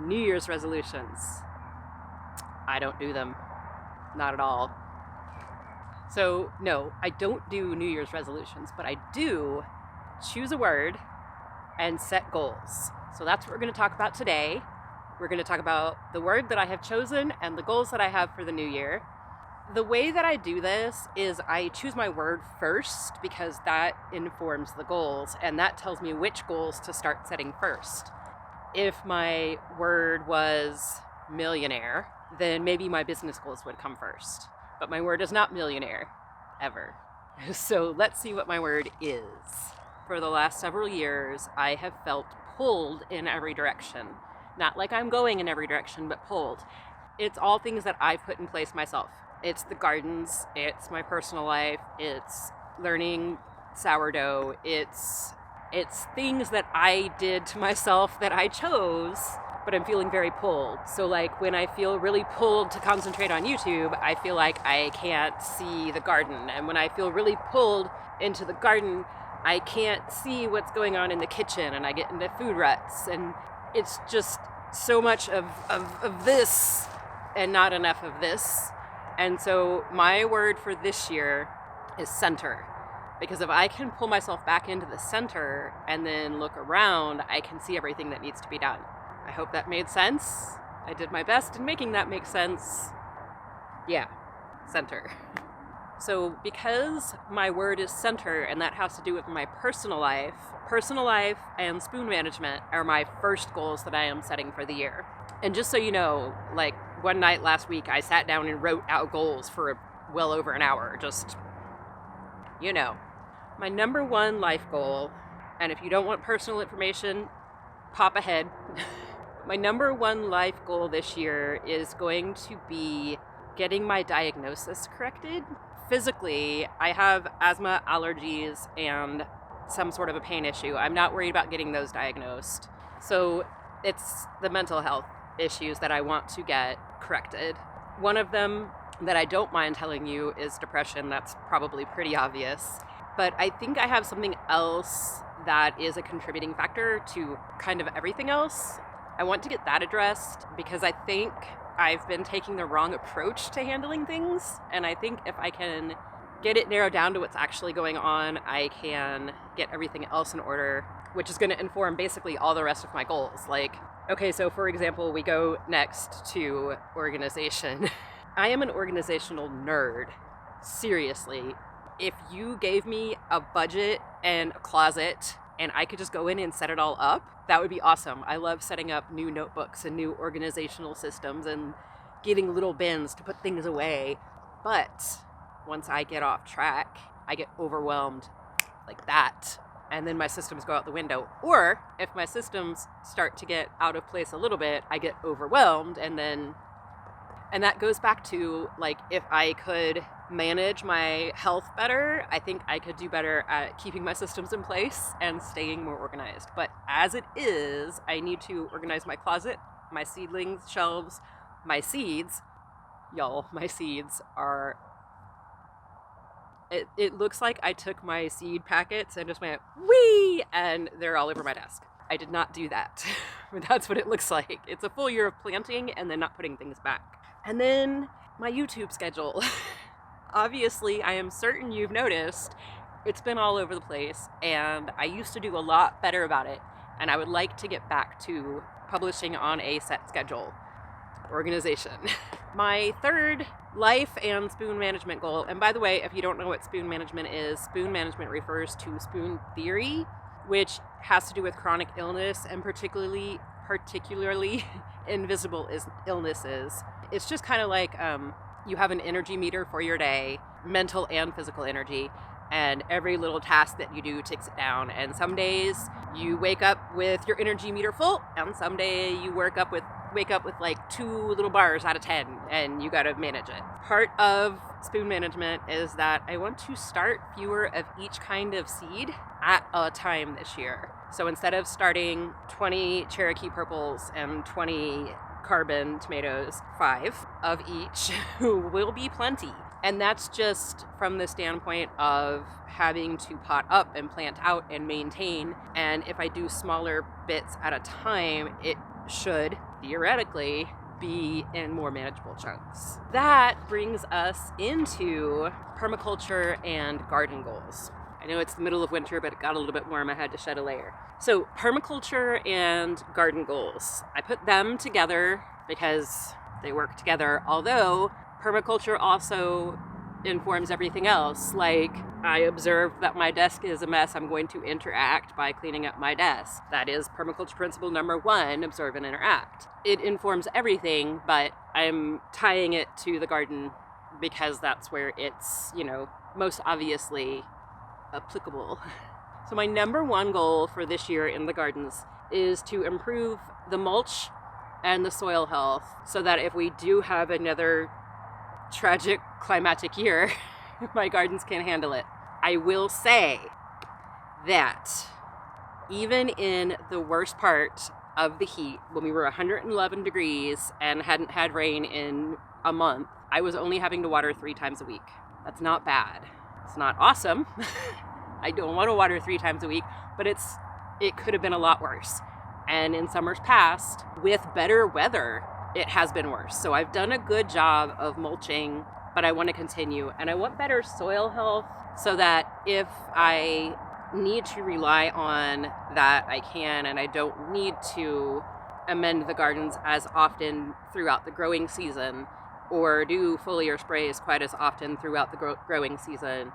New Year's resolutions. I don't do them. Not at all. So, no, I don't do New Year's resolutions, but I do choose a word and set goals. So that's what we're going to talk about today. We're going to talk about the word that I have chosen and the goals that I have for the new year. The way that I do this is I choose my word first because that informs the goals, and that tells me which goals to start setting first. If my word was millionaire, then maybe my business goals would come first. But my word is not millionaire, ever. So let's see what my word is. For the last several years, I have felt pulled in every direction. Not like I'm going in every direction, but pulled. It's all things that I've put in place myself. It's the gardens, it's my personal life, it's learning sourdough, it's things that I did to myself that I chose, but I'm feeling very pulled. So like when I feel really pulled to concentrate on YouTube, I feel like I can't see the garden. And when I feel really pulled into the garden, I can't see what's going on in the kitchen, and I get into food ruts. And it's just so much of this and not enough of this. And so my word for this year is center. Because if I can pull myself back into the center and then look around, I can see everything that needs to be done. I hope that made sense. I did my best in making that make sense. Yeah, center. So because my word is center, and that has to do with my personal life and spoon management are my first goals that I am setting for the year. And just so you know, like one night last week, I sat down and wrote out goals for well over an hour, just, you know. My number one life goal, and if you don't want personal information, pop ahead. My number one life goal this year is going to be getting my diagnosis corrected. Physically, I have asthma, allergies, and some sort of a pain issue. I'm not worried about getting those diagnosed. So it's the mental health issues that I want to get corrected. One of them that I don't mind telling you is depression. That's probably pretty obvious. But I think I have something else that is a contributing factor to kind of everything else. I want to get that addressed because I think I've been taking the wrong approach to handling things. And I think if I can get it narrowed down to what's actually going on, I can get everything else in order, which is going to inform basically all the rest of my goals. Like, okay, so for example, we go next to organization. I am an organizational nerd. Seriously. If you gave me a budget and a closet and I could just go in and set it all up, that would be awesome. I love setting up new notebooks and new organizational systems and getting little bins to put things away. But once I get off track, I get overwhelmed like that. And then my systems go out the window. Or if my systems start to get out of place a little bit, I get overwhelmed. And that goes back to, like, if I could manage my health better, I think I could do better at keeping my systems in place and staying more organized. But as it is, I need to organize my closet, my seedlings, shelves, my seeds. Y'all, my seeds are... It looks like I took my seed packets and just went, whee! And they're all over my desk. I did not do that. But that's what it looks like. It's a full year of planting and then not putting things back. And then my YouTube schedule. Obviously, I am certain you've noticed it's been all over the place, and I used to do a lot better about it, and I would like to get back to publishing on a set schedule. Organization. My third life and spoon management goal, and by the way, if you don't know what spoon management refers to spoon theory, which has to do with chronic illness and particularly invisible illnesses. It's just kind of like you have an energy meter for your day, mental and physical energy, and every little task that you do ticks it down. And some days you wake up with your energy meter full, and some day you wake up with like 2 little bars out of 10, and you gotta manage it. Part of spoon management is that I want to start fewer of each kind of seed at a time this year. So instead of starting 20 Cherokee purples and 20 carbon tomatoes, 5 of each will be plenty. And that's just from the standpoint of having to pot up and plant out and maintain. And if I do smaller bits at a time, it should theoretically be in more manageable chunks. That brings us into permaculture and garden goals. I know it's the middle of winter, but it got a little bit warm. I had to shed a layer. So permaculture and garden goals. I put them together because they work together, although permaculture also informs everything else. Like, I observed that my desk is a mess. I'm going to interact by cleaning up my desk. That is permaculture principle number 1, observe and interact. It informs everything, but I'm tying it to the garden because that's where it's, most obviously applicable. So my number 1 goal for this year in the gardens is to improve the mulch and the soil health so that if we do have another tragic climatic year, my gardens can handle it. I will say that even in the worst part of the heat, when we were 111 degrees and hadn't had rain in a month, I was only having to water 3 times a week. That's not bad. It's not awesome. I don't want to water 3 times a week, but it could have been a lot worse. And in summers past, with better weather, it has been worse. So I've done a good job of mulching, but I want to continue. And I want better soil health so that if I need to rely on that, I can, and I don't need to amend the gardens as often throughout the growing season or do foliar sprays quite as often throughout the growing season.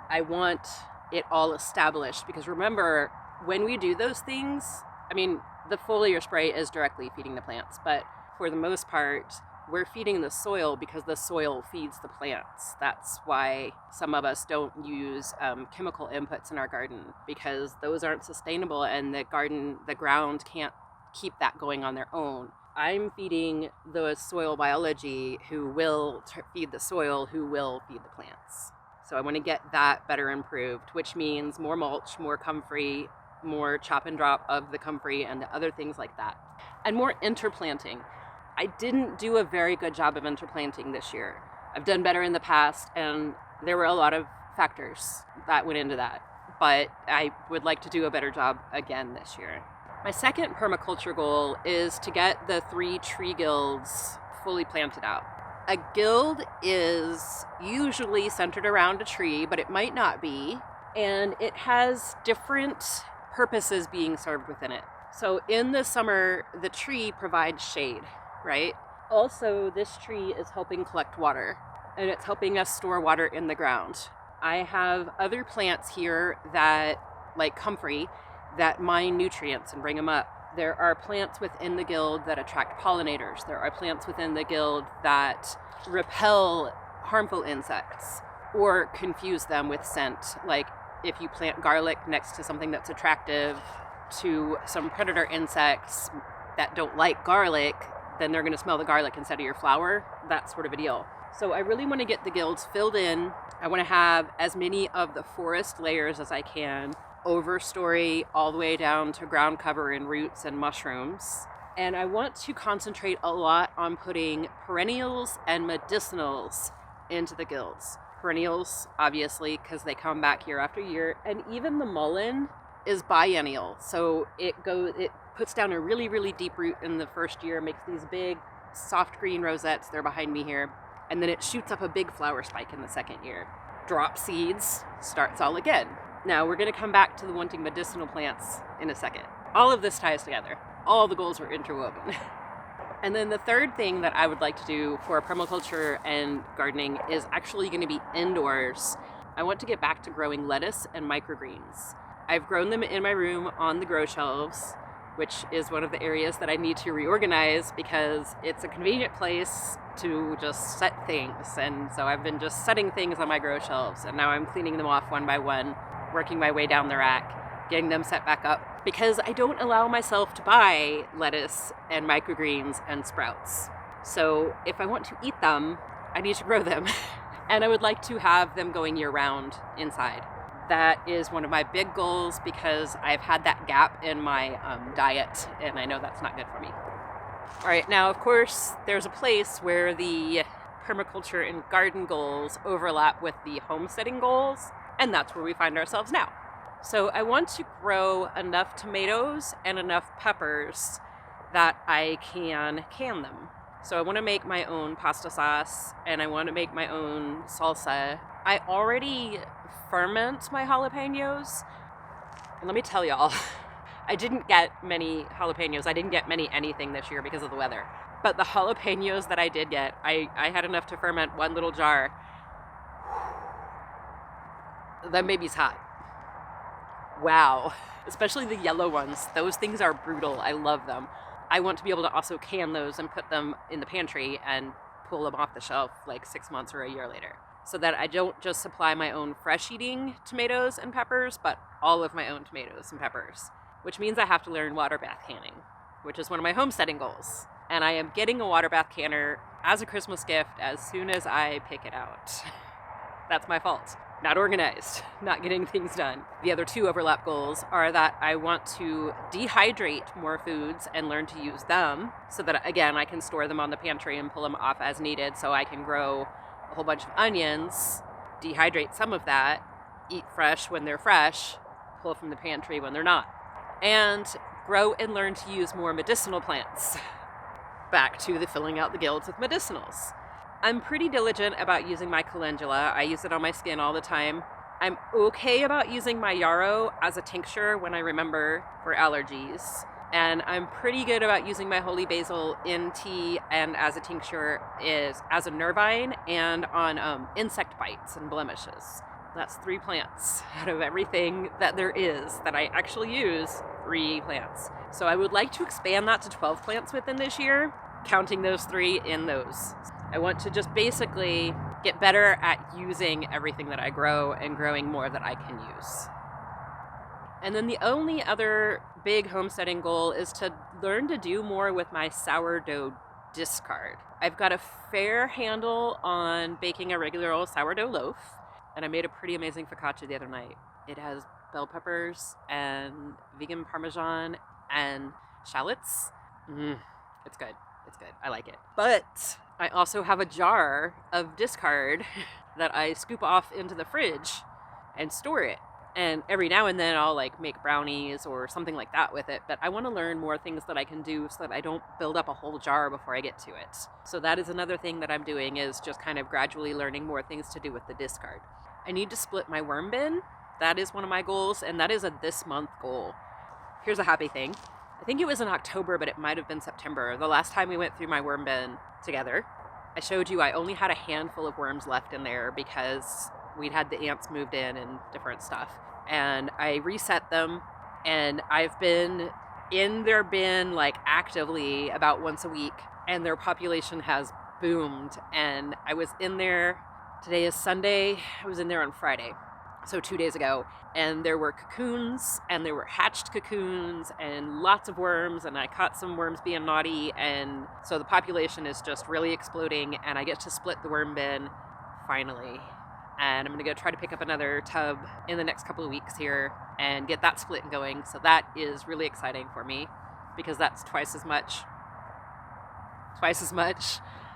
I want it all established because remember, when we do those things, the foliar spray is directly feeding the plants, but for the most part, we're feeding the soil because the soil feeds the plants. That's why some of us don't use chemical inputs in our garden, because those aren't sustainable and the ground can't keep that going on their own. I'm feeding the soil biology who will feed the soil, who will feed the plants. So I want to get that better improved, which means more mulch, more comfrey, more chop and drop of the comfrey and the other things like that. And more interplanting. I didn't do a very good job of interplanting this year. I've done better in the past, and there were a lot of factors that went into that. But I would like to do a better job again this year. My second permaculture goal is to get the 3 tree guilds fully planted out. A guild is usually centered around a tree, but it might not be. And it has different purposes being served within it. So in the summer, the tree provides shade, right? Also, this tree is helping collect water, and it's helping us store water in the ground. I have other plants here that, like comfrey, that mine nutrients and bring them up. There are plants within the guild that attract pollinators. There are plants within the guild that repel harmful insects or confuse them with scent. Like if you plant garlic next to something that's attractive to some predator insects that don't like garlic, then they're going to smell the garlic instead of your flower. That sort of a deal. So I really want to get the guilds filled in. I want to have as many of the forest layers as I can, overstory all the way down to ground cover and roots and mushrooms. And I want to concentrate a lot on putting perennials and medicinals into the guilds. Perennials, obviously, because they come back year after year, and even the mullein is biennial. So it puts down a really, really deep root in the first year, makes these big soft green rosettes, they're behind me here, and then it shoots up a big flower spike in the second year. Drop seeds, starts all again. Now we're going to come back to the wanting medicinal plants in a second. All of this ties together. All the goals are interwoven. And then the third thing that I would like to do for permaculture and gardening is actually going to be indoors. I want to get back to growing lettuce and microgreens. I've grown them in my room on the grow shelves, which is one of the areas that I need to reorganize because it's a convenient place to just set things. And so I've been just setting things on my grow shelves, and now I'm cleaning them off one by one, working my way down the rack, getting them set back up, because I don't allow myself to buy lettuce and microgreens and sprouts. So if I want to eat them, I need to grow them. And I would like to have them going year round inside. That is one of my big goals because I've had that gap in my diet, and I know that's not good for me. All right, now of course there's a place where the permaculture and garden goals overlap with the homesteading goals, and that's where we find ourselves now. So I want to grow enough tomatoes and enough peppers that I can can them. So I want to make my own pasta sauce and I want to make my own salsa. I already ferment my jalapenos. And let me tell y'all, I didn't get many jalapenos. I didn't get many anything this year because of the weather. But the jalapenos that I did get, I had enough to ferment one little jar. That baby's hot. Wow. Especially the yellow ones. Those things are brutal. I love them. I want to be able to also can those and put them in the pantry and pull them off the shelf like 6 months or a year later. So that I don't just supply my own fresh eating tomatoes and peppers, but all of my own tomatoes and peppers. Which means I have to learn water bath canning, which is one of my homesteading goals. And I am getting a water bath canner as a Christmas gift as soon as I pick it out. That's my fault. Not organized, not getting things done. The other two overlap goals are that I want to dehydrate more foods and learn to use them so that, again, I can store them on the pantry and pull them off as needed so I can grow a whole bunch of onions, dehydrate some of that, eat fresh when they're fresh, pull from the pantry when they're not, and grow and learn to use more medicinal plants. Back to the filling out the guilds with medicinals. I'm pretty diligent about using my calendula. I use it on my skin all the time. I'm okay about using my yarrow as a tincture when I remember for allergies. And I'm pretty good about using my holy basil in tea and as a tincture is as a nervine and on insect bites and blemishes. That's 3 plants out of everything that there is that I actually use, 3 plants. So I would like to expand that to 12 plants within this year, counting those 3 in those. I want to just basically get better at using everything that I grow and growing more that I can use. And then the only other big homesteading goal is to learn to do more with my sourdough discard. I've got a fair handle on baking a regular old sourdough loaf, and I made a pretty amazing focaccia the other night. It has bell peppers and vegan parmesan and shallots. It's good. It's good. I like it. But I also have a jar of discard that I scoop off into the fridge and store it. And every now and then I'll like make brownies or something like that with it. But I want to learn more things that I can do so that I don't build up a whole jar before I get to it. So that is another thing that I'm doing, is just kind of gradually learning more things to do with the discard. I need to split my worm bin. That is one of my goals, and that is a this month goal. Here's a happy thing. I think it was in October, but it might have been September. The last time we went through my worm bin together, I showed you I only had a handful of worms left in there because we'd had the ants moved in and different stuff. And I reset them, and I've been in their bin like actively about once a week, and their population has boomed. And I was in there, today is Sunday, I was in there on Friday, so 2 days ago, and there were cocoons, and there were hatched cocoons, and lots of worms, and I caught some worms being naughty, and so the population is just really exploding, and I get to split the worm bin, finally. And I'm going to go try to pick up another tub in the next couple of weeks here and get that split going. So that is really exciting for me because that's twice as much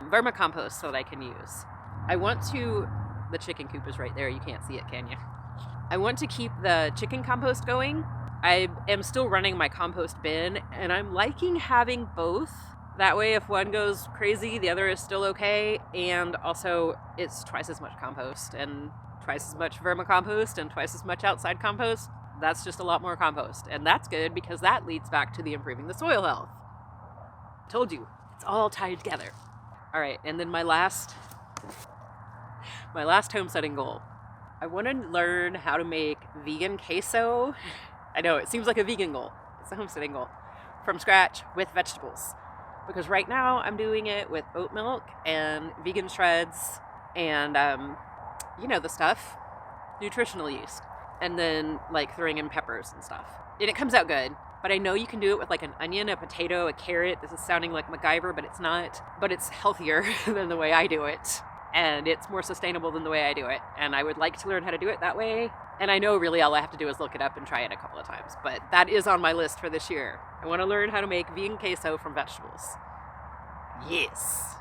vermicompost so that I can use. I want to, the chicken coop is right there. You can't see it, can you? I want to keep the chicken compost going. I am still running my compost bin, and I'm liking having both. That way, if one goes crazy, the other is still okay. And also, it's twice as much compost and twice as much vermicompost and twice as much outside compost. That's just a lot more compost. And that's good because that leads back to the improving the soil health. Told you, it's all tied together. All right, and then my last homesteading goal. I want to learn how to make vegan queso. I know, it seems like a vegan goal. It's a homesteading goal. From scratch with vegetables. Because right now I'm doing it with oat milk and vegan shreds and, the stuff, nutritional yeast, and then like throwing in peppers and stuff. And it comes out good, but I know you can do it with like an onion, a potato, a carrot. This is sounding like MacGyver, but it's not. But it's healthier than the way I do it. And it's more sustainable than the way I do it. And I would like to learn how to do it that way. And I know really all I have to do is look it up and try it a couple of times. But that is on my list for this year. I want to learn how to make vegan queso from vegetables. Yes.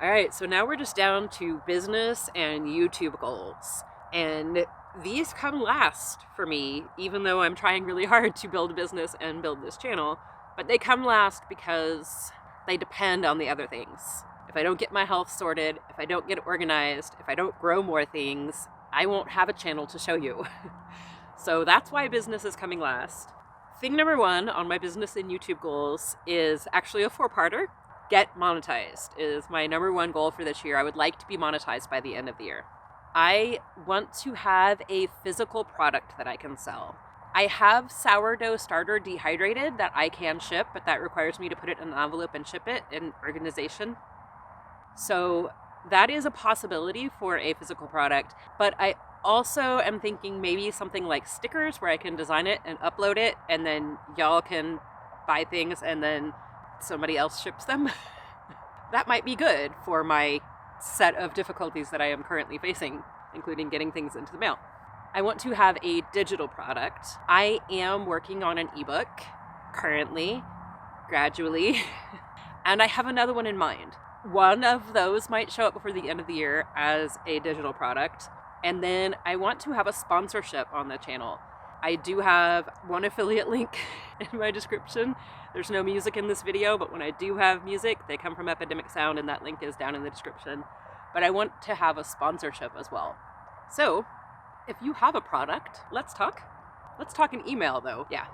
All right, so now we're just down to business and YouTube goals. And these come last for me, even though I'm trying really hard to build a business and build this channel. But they come last because they depend on the other things. If I don't get my health sorted, if I don't get organized, if I don't grow more things, I won't have a channel to show you. So that's why business is coming last. Thing number 1 on my business and YouTube goals is actually a 4-parter. Get monetized is my number 1 goal for this year. I would like to be monetized by the end of the year. I want to have a physical product that I can sell. I have sourdough starter dehydrated that I can ship, but that requires me to put it in an envelope and ship it in organization. So that is a possibility for a physical product, but I also am thinking maybe something like stickers where I can design it and upload it, and then y'all can buy things and then somebody else ships them. That might be good for my set of difficulties that I am currently facing, including getting things into the mail. I want to have a digital product. I am working on an ebook currently, gradually, and I have another one in mind. One of those might show up before the end of the year as a digital product. And then I want to have a sponsorship on the channel. I do have one affiliate link in my description. There's no music in this video, but when I do have music, they come from Epidemic Sound, and that link is down in the description. But I want to have a sponsorship as well. So if you have a product, let's talk. Let's talk in email though. Yeah,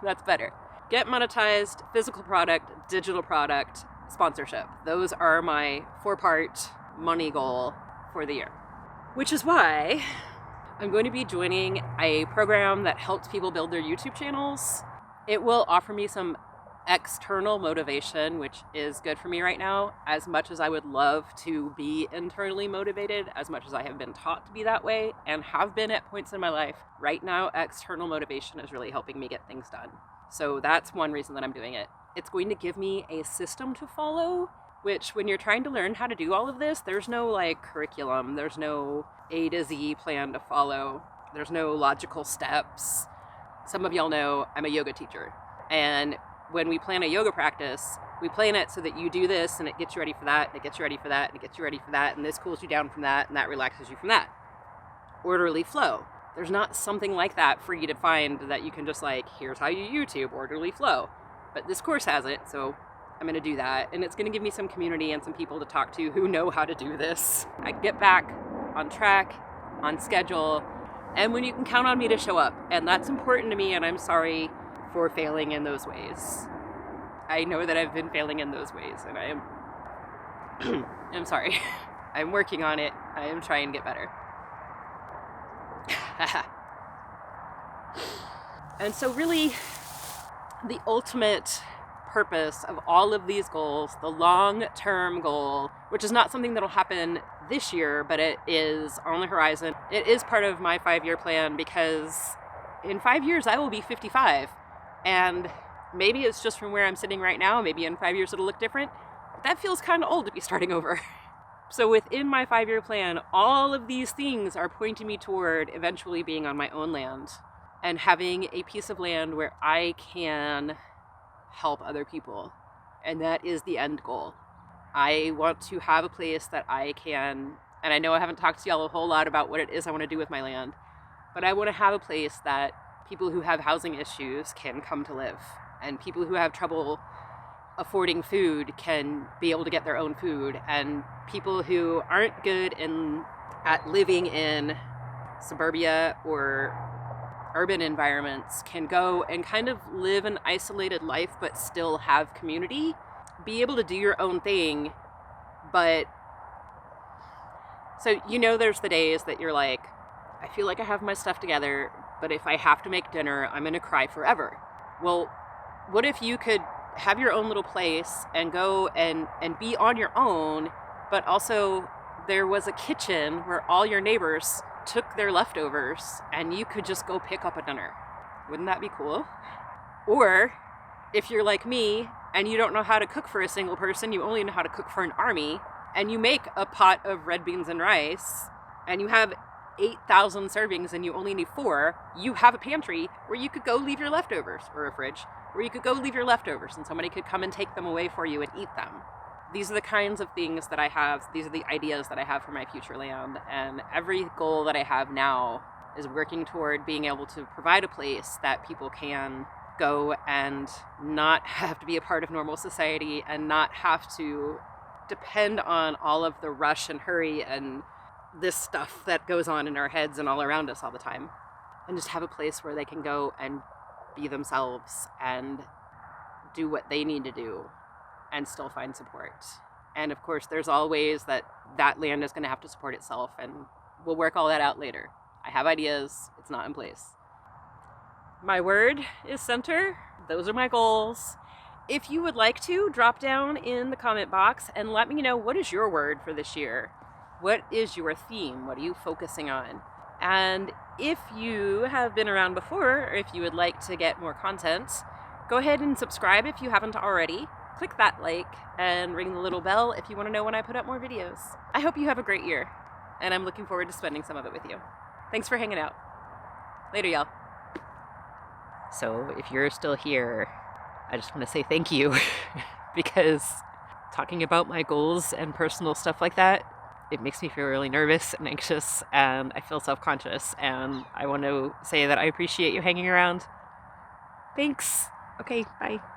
that's better. Get monetized, physical product, digital product, sponsorship. Those are my 4-part money goal for the year. Which is why I'm going to be joining a program that helps people build their YouTube channels. It will offer me some external motivation, which is good for me right now, as much as I would love to be internally motivated, as much as I have been taught to be that way and have been at points in my life. Right now, external motivation is really helping me get things done. So that's one reason that I'm doing it. It's going to give me a system to follow, which when you're trying to learn how to do all of this, there's no like curriculum, there's no A to Z plan to follow, there's no logical steps. Some of y'all know I'm a yoga teacher, and when we plan a yoga practice, we plan it so that you do this and it gets you ready for that, and it gets you ready for that, and it gets you ready for that, and this cools you down from that, and that relaxes you from that. Orderly flow. There's not something like that for you to find that you can just like, here's how you YouTube orderly flow. But this course has it, so I'm going to do that, and it's going to give me some community and some people to talk to who know how to do this. I get back on track, on schedule, and when you can count on me to show up, and that's important to me, and I'm sorry for failing in those ways. I know that I've been failing in those ways, and I am I'm sorry. I'm working on it. I am trying to get better. And so really, the ultimate purpose of all of these goals, the long-term goal, which is not something that'll happen this year, but it is on the horizon. It is part of my 5-year plan, because in 5 years I will be 55, and maybe it's just from where I'm sitting right now. Maybe in 5 years it'll look different, but that feels kind of old to be starting over. So within my 5-year plan, all of these things are pointing me toward eventually being on my own land and having a piece of land where I can help other people. And that is the end goal. I want to have a place that I can, and I know I haven't talked to y'all a whole lot about what it is I want to do with my land, but I want to have a place that people who have housing issues can come to live, and people who have trouble affording food can be able to get their own food, and people who aren't good at living in suburbia or urban environments can go and kind of live an isolated life but still have community, be able to do your own thing. But so there's the days that you're like, I feel like I have my stuff together, but if I have to make dinner, I'm gonna cry forever. Well, what if you could have your own little place and go and be on your own, but also there was a kitchen where all your neighbors took their leftovers and you could just go pick up a dinner? Wouldn't that be cool? Or if you're like me and you don't know how to cook for a single person, you only know how to cook for an army, and you make a pot of red beans and rice and you have 8,000 servings and you only need 4, you have a pantry where you could go leave your leftovers, or a fridge where you could go leave your leftovers and somebody could come and take them away for you and eat them. These are the kinds of things that I have. These are the ideas that I have for my future land. And every goal that I have now is working toward being able to provide a place that people can go and not have to be a part of normal society and not have to depend on all of the rush and hurry and this stuff that goes on in our heads and all around us all the time, and just have a place where they can go and be themselves and do what they need to do and still find support. And of course, there's all ways that that land is going to have to support itself, and we'll work all that out later. I have ideas, it's not in place. My word is center. Those are my goals. If you would like to, drop down in the comment box and let me know, what is your word for this year? What is your theme? What are you focusing on? And if you have been around before, or if you would like to get more content, go ahead and subscribe if you haven't already. Click that like and ring the little bell if you want to know when I put up more videos. I hope you have a great year, and I'm looking forward to spending some of it with you. Thanks for hanging out. Later, y'all. So if you're still here, I just want to say thank you because talking about my goals and personal stuff like that, it makes me feel really nervous and anxious, and I feel self-conscious, and I want to say that I appreciate you hanging around. Thanks. Okay, bye.